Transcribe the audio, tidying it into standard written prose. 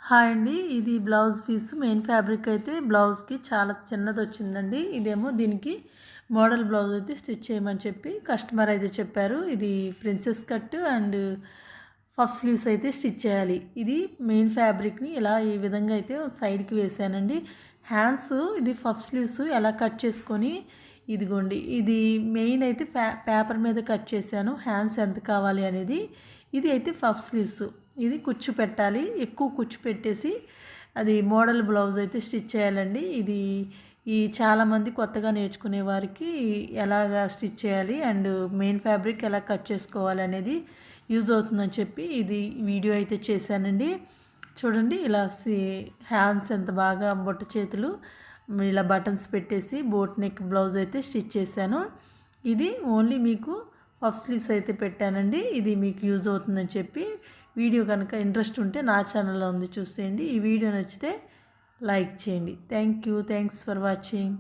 Hi అండి. ఇది blouse piece main fabric అయితే బ్లౌజ్కి చాలా చిన్నది వచ్చిందండి. ఇదేమో దీనికి మోడల్ బ్లౌజ్ అయితే స్టిచ్ చేయమని చెప్పి కస్టమర్ అయితే చెప్పారు. ఇది princess cut and puff sleeves అయితే స్టిచ్ చేయాలి. ఇది మెయిన్ ఫ్యాబ్రిక్ని ఇలా ఈ విధంగా అయితే సైడ్కి వేసానండి. హ్యాండ్స్ ఇది పఫ్ స్లీవ్స్ ఎలా కట్ చేసుకొని ఇదిగోండి ఇది మెయిన్ అయితే పేపర్ మీద కట్ చేశాను. హ్యాండ్స్ ఎంత కావాలి అనేది. ఇది అయితే పఫ్ స్లీవ్స్ ఇది కుచ్చు పెట్టాలి. ఎక్కువ కుచ్చు పెట్టేసి అది మోడల్ బ్లౌజ్ అయితే స్టిచ్ చేయాలండి. ఇది చాలామంది కొత్తగా నేర్చుకునే వారికి ఎలాగా స్టిచ్ చేయాలి అండ్ మెయిన్ ఫ్యాబ్రిక్ ఎలా కట్ చేసుకోవాలి అనేది యూజ్ అవుతుందని చెప్పి ఇది వీడియో అయితే చేశానండి. చూడండి ఇలా హ్యాండ్స్ ఎంత బాగా బొట్ట చేతులు ఇలా బటన్స్ పెట్టేసి బోట్ నెక్ బ్లౌజ్ అయితే స్టిచ్ చేశాను. ఇది ఓన్లీ మీకు పఫ్ స్లీవ్స్ అయితే పెట్టానండి. ఇది మీకు యూజ్ అవుతుందని చెప్పి వీడియో కనుక ఇంట్రెస్ట్ ఉంటే నా ఛానల్లో ఉంది చూసేయండి. ఈ వీడియో నచ్చితే లైక్ చేయండి. Thanks for watching.